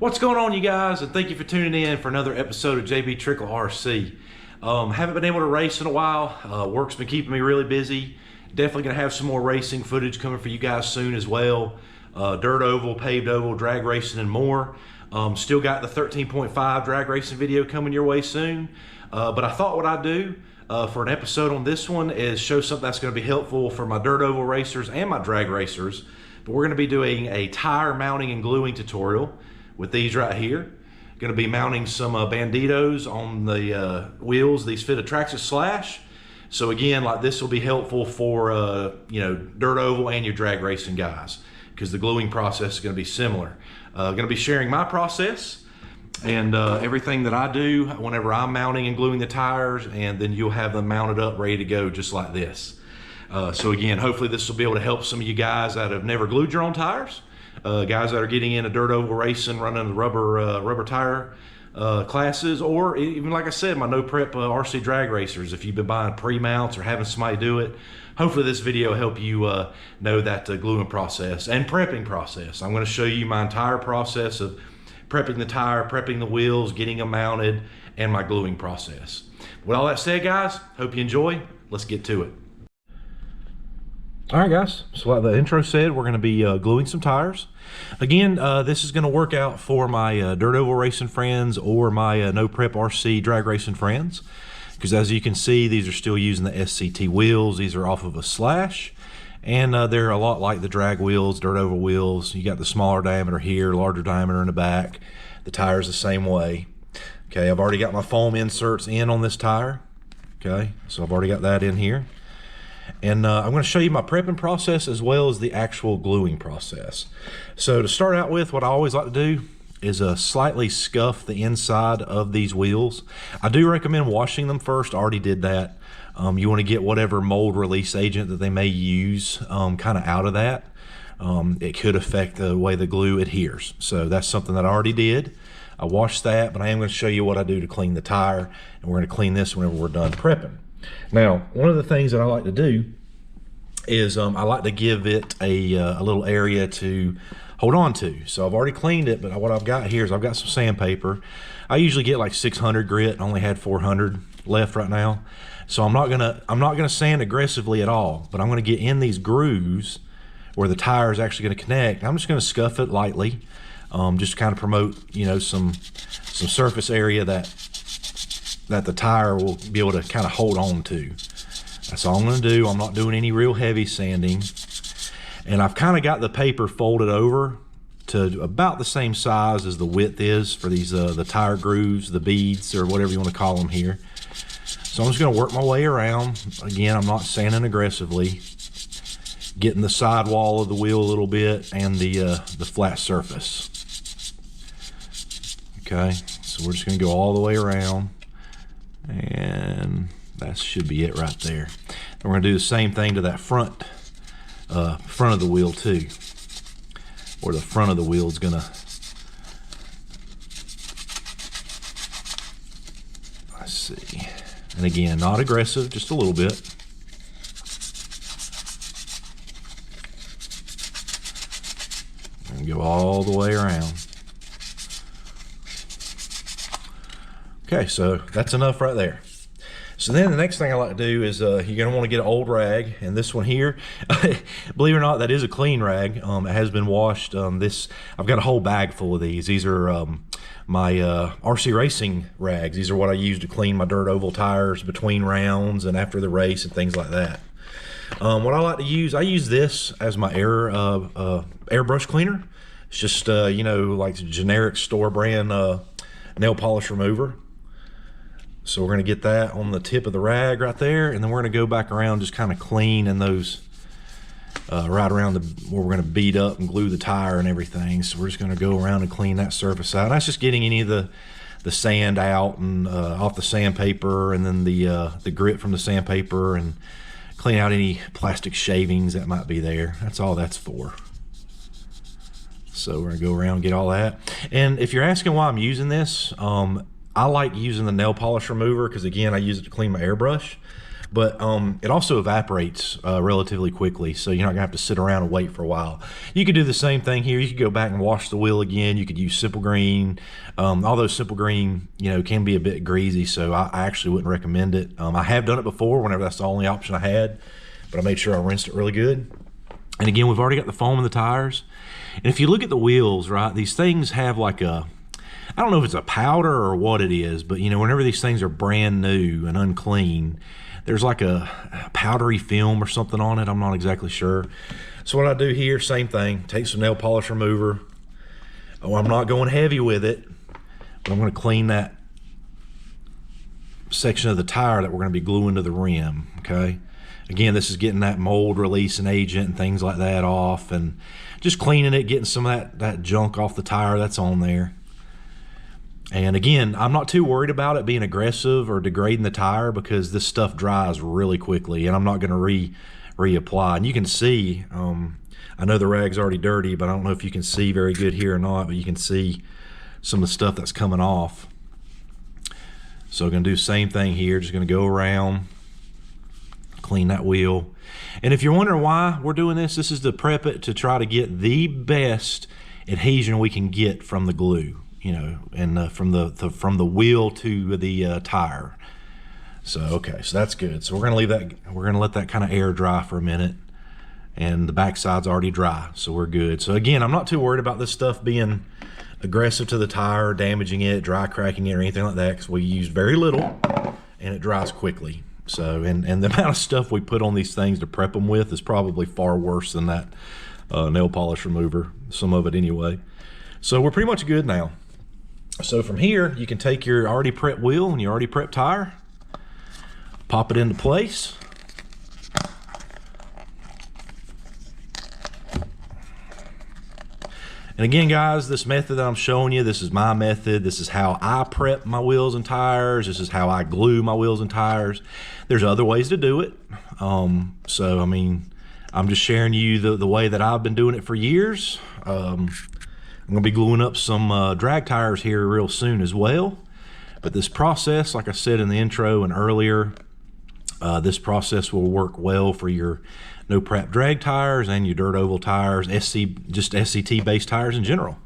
What's going on, you guys? And thank you for tuning in for another episode of JB Trickle RC. Haven't been able to race in a while. Work's been keeping me really busy. Definitely gonna have some more racing footage coming for you guys soon as well. Dirt oval, paved oval, drag racing, and more. Still got the 13.5 drag racing video coming your way soon. But I thought what I'd do for an episode on this one is show something that's gonna be helpful for my dirt oval racers and my drag racers. But we're gonna be doing a tire mounting and gluing tutorial with these right here. Gonna be mounting some banditos on the wheels. These fit a Traxxas Slash. So again, like, this will be helpful for dirt oval and your drag racing guys, because the gluing process is gonna be similar. Gonna be sharing my process and everything that I do whenever I'm mounting and gluing the tires, and then you'll have them mounted up, ready to go, just like this. So again, hopefully this will be able to help some of you guys that have never glued your own tires. Guys that are getting into dirt oval racing, running the rubber tire classes, or even, like I said, my no prep RC drag racers. If you've been buying pre-mounts or having somebody do it, hopefully this video will help you know that gluing process and prepping process. I'm going to show you my entire process of prepping the tire, prepping the wheels, getting them mounted, and my gluing process. With all that said, guys, hope you enjoy. Let's get to it. All right, guys, so like the intro said, we're going to be gluing some tires. Again, this is going to work out for my dirt oval racing friends or my no prep RC drag racing friends, because as you can see, these are still using the SCT wheels. These are off of a Slash, and they're a lot like the drag wheels, dirt oval wheels. You got the smaller diameter here, larger diameter in the back. The tire's the same way. Okay, I've already got my foam inserts in on this tire. Okay, so I've already got that in here. And I'm going to show you my prepping process as well as the actual gluing process. So to start out with, what I always like to do is slightly scuff the inside of these wheels. I do recommend washing them first. I already did that. You want to get whatever mold release agent that they may use kind of out of that. It could affect the way the glue adheres. So that's something that I already did. I washed that, but I am going to show you what I do to clean the tire, and we're going to clean this whenever we're done prepping. Now, one of the things that I like to do is I like to give it a little area to hold on to. So I've already cleaned it, but what I've got here is I've got some sandpaper. I usually get like 600 grit. I only had 400 left right now. So I'm not gonna sand aggressively at all, but I'm gonna get in these grooves where the tire is actually gonna connect. I'm just gonna scuff it lightly, just to kind of promote, some surface area that the tire will be able to kind of hold on to. That's all I'm going to do. I'm not doing any real heavy sanding. And I've kind of got the paper folded over to about the same size as the width is for these the tire grooves, the beads, or whatever you want to call them here. So I'm just going to work my way around. Again, I'm not sanding aggressively, getting the sidewall of the wheel a little bit and the flat surface. Okay, so we're just going to go all the way around. And that should be it right there. And we're going to do the same thing to that front of the wheel too, where the front of the wheel is going to, let's see, and again, not aggressive, just a little bit. And go all the way around. Okay, so that's enough right there. So then the next thing I like to do is you're going to want to get an old rag, and this one here, believe it or not, that is a clean rag. It has been washed. I've got a whole bag full of these. These are my RC racing rags. These are what I use to clean my dirt oval tires between rounds and after the race and things like that. What I like to use, I use this as my airbrush cleaner. It's just like generic store brand nail polish remover. So we're going to get that on the tip of the rag right there, and then we're going to go back around just kind of clean in those right around where we're going to beat up and glue the tire and everything. So we're just going to go around and clean that surface out. And that's just getting any of the sand out and off the sandpaper, and then the grit from the sandpaper, and clean out any plastic shavings that might be there. That's all that's for. So we're going to go around and get all that. And if you're asking why I'm using this, I like using the nail polish remover because, again, I use it to clean my airbrush. but it also evaporates relatively quickly, so you're not gonna have to sit around and wait for a while. You could do the same thing here. You could go back and wash the wheel again. You could use Simple Green. Although Simple Green, you know, can be a bit greasy, so I actually wouldn't recommend it. I have done it before whenever that's the only option I had, but I made sure I rinsed it really good. And again, we've already got the foam in the tires. And if you look at the wheels, right, these things have like a, I don't know if it's a powder or what it is, but you know, whenever these things are brand new and unclean, there's like a powdery film or something on it. I'm not exactly sure. So what I do here, same thing, take some nail polish remover. Oh, I'm not going heavy with it, but I'm gonna clean that section of the tire that we're gonna be gluing to the rim, okay? Again, this is getting that mold releasing agent and things like that off, and just cleaning it, getting some of that junk off the tire that's on there. And again, I'm not too worried about it being aggressive or degrading the tire because this stuff dries really quickly, and I'm not gonna reapply. And you can see, I know the rag's already dirty, but I don't know if you can see very good here or not, but you can see some of the stuff that's coming off. So I'm gonna do the same thing here, just gonna go around, clean that wheel. And if you're wondering why we're doing this, this is to prep it to try to get the best adhesion we can get from the glue, you know, and from the wheel to the tire. So okay, so that's good. So we're gonna leave that, we're gonna let that kind of air dry for a minute, and the backside's already dry, so we're good. So again, I'm not too worried about this stuff being aggressive to the tire, damaging it, dry cracking it, or anything like that, because we use very little and it dries quickly. So, and the amount of stuff we put on these things to prep them with is probably far worse than that nail polish remover, some of it anyway. So we're pretty much good now. So from here, you can take your already prepped wheel and your already prepped tire, pop it into place. And again, guys, this method that I'm showing you, this is my method. This is how I prep my wheels and tires. This is how I glue my wheels and tires. There's other ways to do it. So, I mean, I'm just sharing you the way that I've been doing it for years. I'm gonna be gluing up some drag tires here real soon as well. But this process, like I said in the intro and earlier, this process will work well for your no prep drag tires and your dirt oval tires, just SCT based tires in general.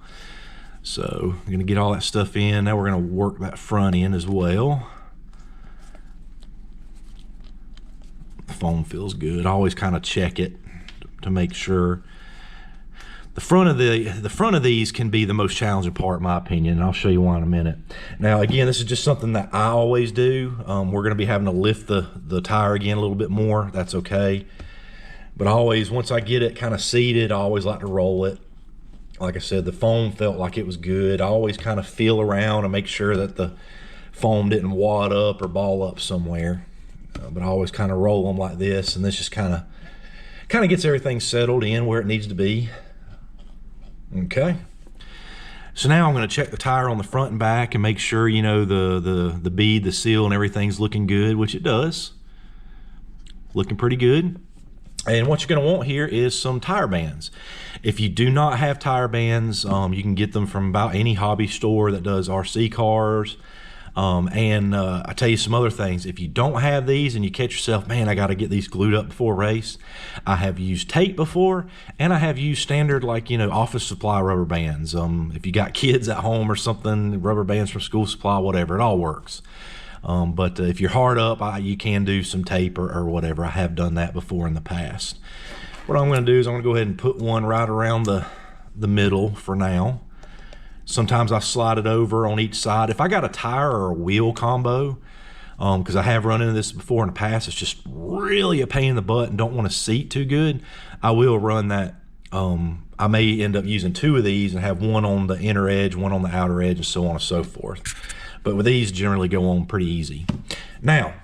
So I'm gonna get all that stuff in. Now we're gonna work that front end as well. The foam feels good. I always kind of check it to make sure. The front of these can be the most challenging part, in my opinion, and I'll show you why in a minute. Now, again, this is just something that I always do. We're gonna be having to lift the tire again a little bit more. That's okay. But always, once I get it kind of seated, I always like to roll it. Like I said, the foam felt like it was good. I always kind of feel around and make sure that the foam didn't wad up or ball up somewhere. But I always kind of roll them like this, and this just kind of gets everything settled in where it needs to be. Okay. So now I'm going to check the tire on the front and back and make sure, you know, the bead, the seal, and everything's looking good, which it does. Looking pretty good. And what you're going to want here is some tire bands. If you do not have tire bands, you can get them from about any hobby store that does RC cars. I tell you some other things. If you don't have these and you catch yourself, man, I got to get these glued up before a race, I have used tape before, and I have used standard, like, you know, office supply rubber bands. If you got kids at home or something, rubber bands from School Supply, whatever, it all works. But if you're hard up, you can do some tape or whatever. I have done that before in the past. What I'm going to do is I'm going to go ahead and put one right around the middle for now. Sometimes I slide it over on each side. If I got a tire or a wheel combo, because I have run into this before in the past, it's just really a pain in the butt and don't want to seat too good, I will run that. I may end up using two of these and have one on the inner edge, one on the outer edge, and so on and so forth. But with these, generally go on pretty easy. Now,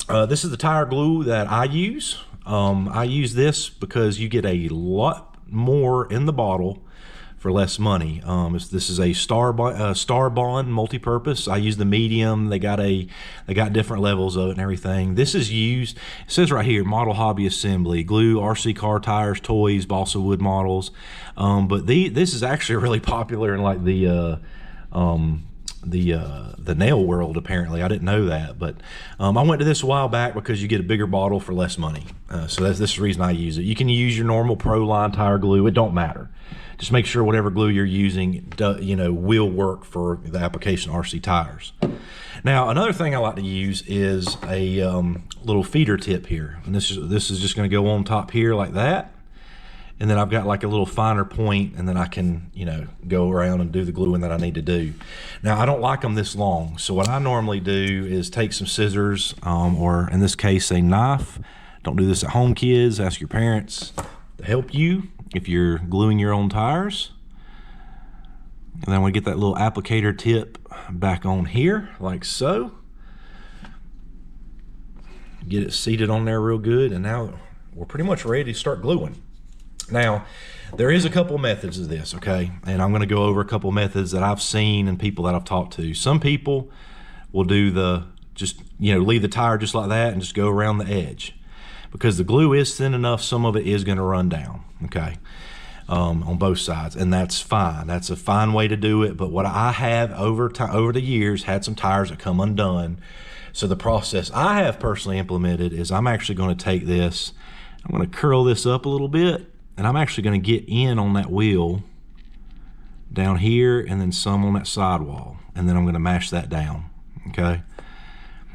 this is the tire glue that I use. I use this because you get a lot more in the bottle for less money. This is a Star Bond multi-purpose. I use the medium. They got different levels of it and everything. This is used, it says right here, model hobby assembly, glue, RC car tires, toys, balsa wood models. But this is actually really popular in like the the nail world. Apparently, I didn't know that, but I went to this a while back because you get a bigger bottle for less money. So this is the reason I use it. You can use your normal Proline tire glue; it don't matter. Just make sure whatever glue you're using, will work for the application RC tires. Now, another thing I like to use is a little feeder tip here, and this is just going to go on top here like that. And then I've got like a little finer point, and then I can, go around and do the gluing that I need to do. Now, I don't like them this long, so what I normally do is take some scissors, or in this case, a knife. Don't do this at home, kids. Ask your parents to help you if you're gluing your own tires. And then I'm gonna get that little applicator tip back on here, like so. Get it seated on there real good, and now we're pretty much ready to start gluing. Now, there is a couple methods of this, okay? And I'm gonna go over a couple methods that I've seen and people that I've talked to. Some people will do leave the tire just like that and just go around the edge. Because the glue is thin enough, some of it is gonna run down, okay? On both sides, and that's fine. That's a fine way to do it. But what I have over the years had some tires that come undone. So the process I have personally implemented is I'm actually going to take this, I'm going to curl this up a little bit, and I'm actually going to get in on that wheel down here, and then some on that sidewall, and then I'm going to mash that down. Okay.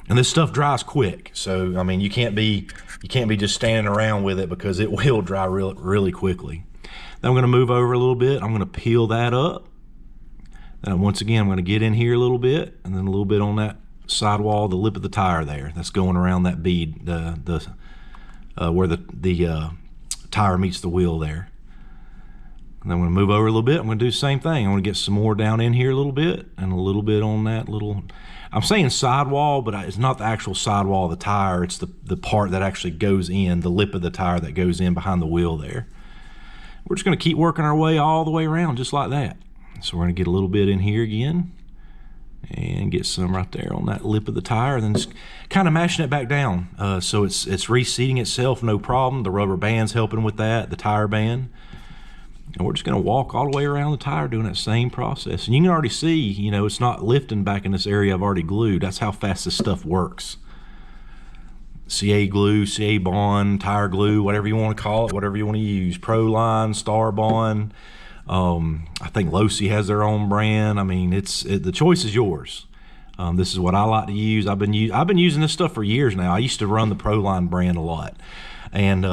And this stuff dries quick, so I mean you can't be just standing around with it because it will dry really quickly. Then I'm going to move over a little bit. I'm going to peel that up. Then once again, I'm going to get in here a little bit, and then a little bit on that sidewall, the lip of the tire there. That's going around that bead, where the tire meets the wheel there. And then I'm going to move over a little bit. I'm going to do the same thing. I'm going to get some more down in here a little bit, and a little bit on that little, I'm saying sidewall, but it's not the actual sidewall of the tire. It's the part that actually goes in, the lip of the tire that goes in behind the wheel there. We're just going to keep working our way all the way around just like that. So we're going to get a little bit in here again and get some right there on that lip of the tire, and then just kind of mashing it back down. So it's reseating itself, no problem. The rubber band's helping with that, the tire band. And we're just going to walk all the way around the tire doing that same process. And you can already see, it's not lifting back in this area I've already glued. That's how fast this stuff works. CA glue, CA bond, tire glue, whatever you want to call it, whatever you want to use. Proline, Star Bond. I think Losi has their own brand. I mean, the choice is yours. This is what I like to use. I've been using this stuff for years now. I used to run the Proline brand a lot, and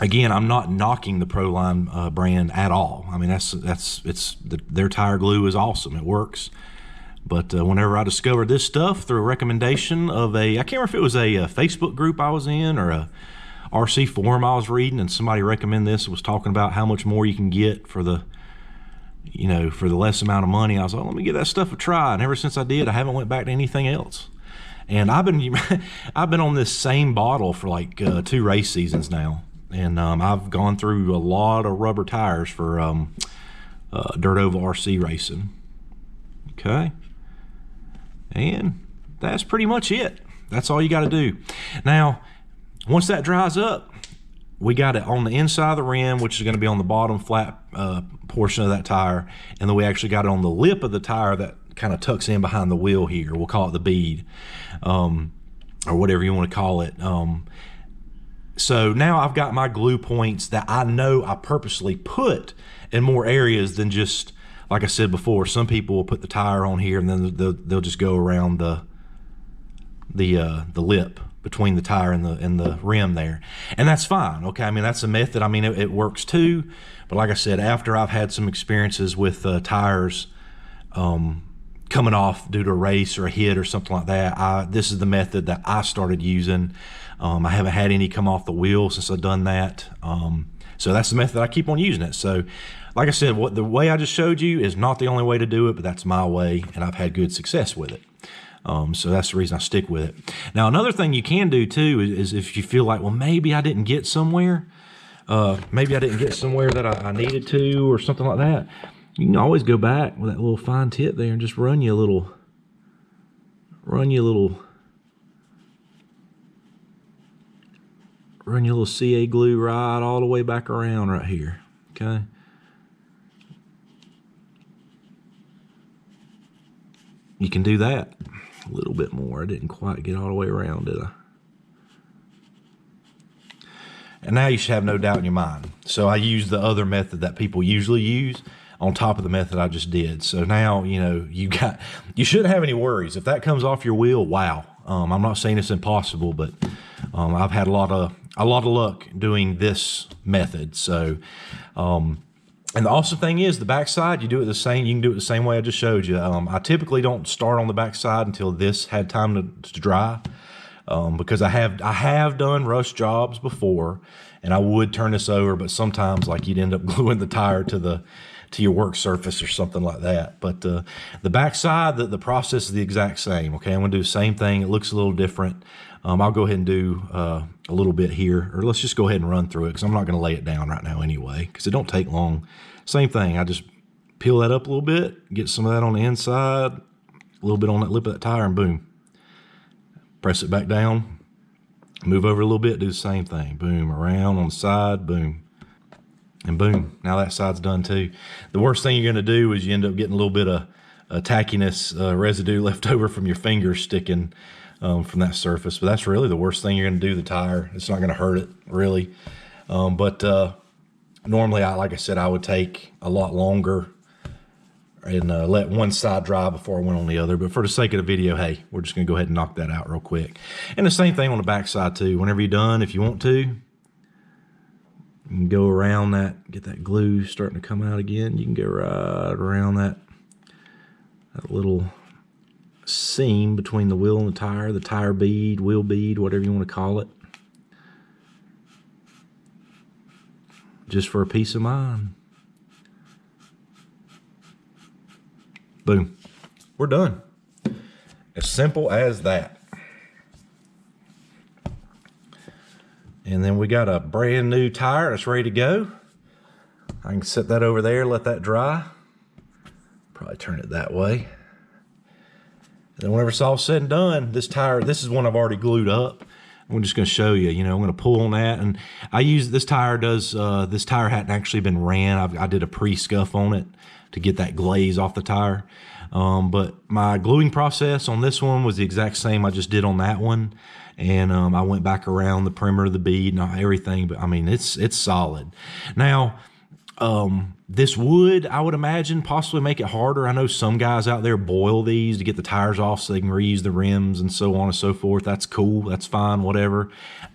again, I'm not knocking the Proline brand at all. I mean, their tire glue is awesome. It works. But whenever I discovered this stuff through a recommendation of I can't remember if it was a Facebook group I was in or a RC forum I was reading, and somebody recommended this, was talking about how much more you can get for the less amount of money. I was like, let me give that stuff a try. And ever since I did, I haven't went back to anything else. And I've been on this same bottle for like 2 race seasons now. And I've gone through a lot of rubber tires for Dirt Oval RC racing. Okay. And that's pretty much it. That's all you got to do. Now, once that dries up, we got it on the inside of the rim, which is going to be on the bottom flat portion of that tire. And then we actually got it on the lip of the tire that kind of tucks in behind the wheel here. We'll call it the bead, or whatever you want to call it. So now I've got my glue points that I know I purposely put in more areas than just, like I said before, some people will put the tire on here and then they'll just go around the lip between the tire and the rim there, and that's fine. Okay, I mean, that's a method. I mean, it works too. But like I said, after I've had some experiences with tires coming off due to a race or a hit or something like that, this is the method that I started using. I haven't had any come off the wheel since I've done that. So that's the method I keep on using it. So like I said, the way I just showed you is not the only way to do it, but that's my way, and I've had good success with it. So that's the reason I stick with it. Now, another thing you can do too is if you feel like, well, maybe I didn't get somewhere, that I needed to, or something like that, you can always go back with that little fine tip there and just run you a little CA glue right all the way back around right here. Okay. you can do that a little bit more. I didn't quite get all the way around, did I? And now you should have no doubt in your mind. So I used the other method that people usually use on top of the method I just did. So now, you know, you shouldn't have any worries. If that comes off your wheel, wow. I'm not saying it's impossible, but I've had a lot of luck doing this method. So, and the awesome thing is the backside, you do it the same. You can do it the same way I just showed you. I typically don't start on the backside until this had time to dry. Because I have done rush jobs before, and I would turn this over, but sometimes like you'd end up gluing the tire to your work surface or something like that. But the backside, the process is the exact same. Okay, I'm gonna do the same thing. It looks a little different. I'll go ahead and do a little bit here, or let's just go ahead and run through it because I'm not gonna lay it down right now anyway, because it don't take long. Same thing. I just peel that up a little bit, get some of that on the inside, a little bit on that lip of that tire, and boom. Press it back down, move over a little bit, do the same thing. Boom, around on the side, boom, and boom. Now that side's done too. The worst thing you're gonna do is you end up getting a little bit of tackiness residue left over from your fingers sticking from that surface. But that's really the worst thing you're gonna do to the tire. It's not gonna hurt it, really. But normally, like I said, I would take a lot longer and let one side dry before I went on the other. But for the sake of the video, hey, we're just gonna go ahead and knock that out real quick. And the same thing on the back side too. Whenever you're done, if you want to, you can go around that, get that glue starting to come out again. You can go right around that little seam between the wheel and the tire bead, wheel bead, whatever you want to call it. Just for a peace of mind. Boom, we're done. As simple as that. And then we got a brand new tire that's ready to go. I can set that over there, let that dry. Probably turn it that way. And then whenever it's all said and done, this tire, this is one I've already glued up. I'm just going to show you, I'm going to pull on that. And I use, this tire hadn't actually been ran. I did a pre-scuff on it to get that glaze off the tire. But my gluing process on this one was the exact same I just did on that one. And I went back around the perimeter of the bead and everything. But I mean, it's solid. Now, this would, I would imagine, possibly make it harder. I know some guys out there boil these to get the tires off so they can reuse the rims and so on and so forth. That's cool. That's fine, whatever.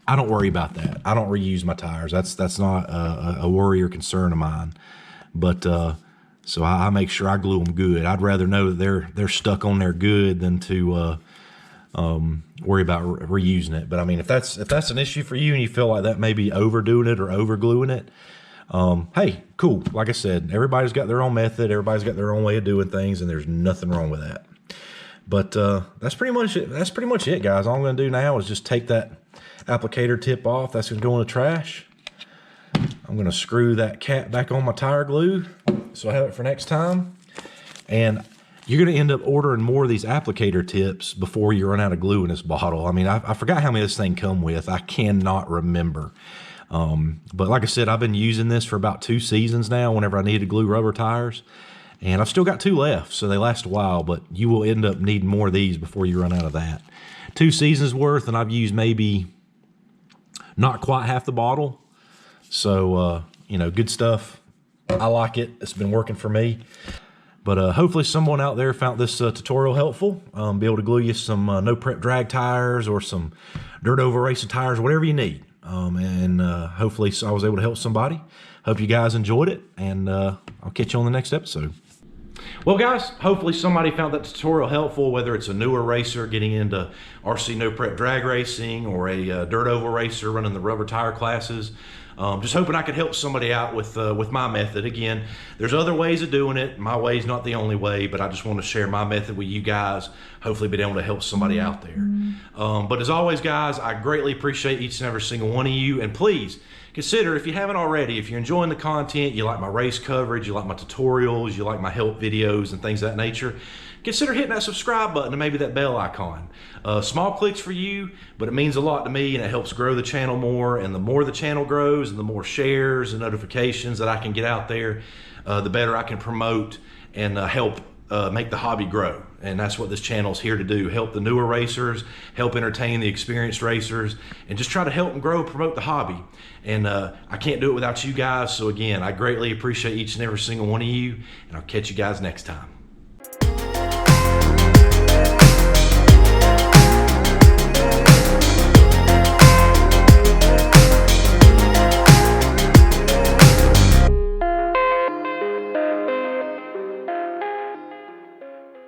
I don't worry about that. I don't reuse my tires. That's not a worry or concern of mine. But so I make sure I glue them good. I'd rather know that they're stuck on there good than to worry about reusing it. But I mean, if that's an issue for you and you feel like that may be overdoing it or over gluing it, hey, cool. Like I said, everybody's got their own method. Everybody's got their own way of doing things, and there's nothing wrong with that. But that's pretty much it. That's pretty much it, guys. All I'm going to do now is just take that applicator tip off. That's going to go in the trash. I'm going to screw that cap back on my tire glue so I have it for next time. And you're going to end up ordering more of these applicator tips before you run out of glue in this bottle. I mean, I forgot how many this thing come with. I cannot remember. But like I said, I've been using this for about 2 seasons now whenever I need to glue rubber tires. And I've still got 2 left, so they last a while, but you will end up needing more of these before you run out of that. 2 seasons worth, and I've used maybe not quite half the bottle. So, good stuff. I like it. It's been working for me. But hopefully someone out there found this tutorial helpful. Be able to glue you some no prep drag tires or some dirt oval racing tires, whatever you need. Hopefully I was able to help somebody. Hope you guys enjoyed it, and I'll catch you on the next episode. Well, guys, hopefully somebody found that tutorial helpful, whether it's a newer racer getting into RC no prep drag racing or a dirt oval racer running the rubber tire classes. Just hoping I could help somebody out with my method. Again, there's other ways of doing it. My way is not the only way, but I just want to share my method with you guys, hopefully being able to help somebody out there. But as always, guys, I greatly appreciate each and every single one of you. And please consider, if you haven't already, if you're enjoying the content, you like my race coverage, you like my tutorials, you like my help videos and things of that nature, consider hitting that subscribe button and maybe that bell icon. Small clicks for you, but it means a lot to me, and it helps grow the channel more. And the more the channel grows and the more shares and notifications that I can get out there, the better I can promote and help make the hobby grow. And that's what this channel is here to do: help the newer racers, help entertain the experienced racers, and just try to help them grow, promote the hobby. And I can't do it without you guys. So again, I greatly appreciate each and every single one of you, and I'll catch you guys next time.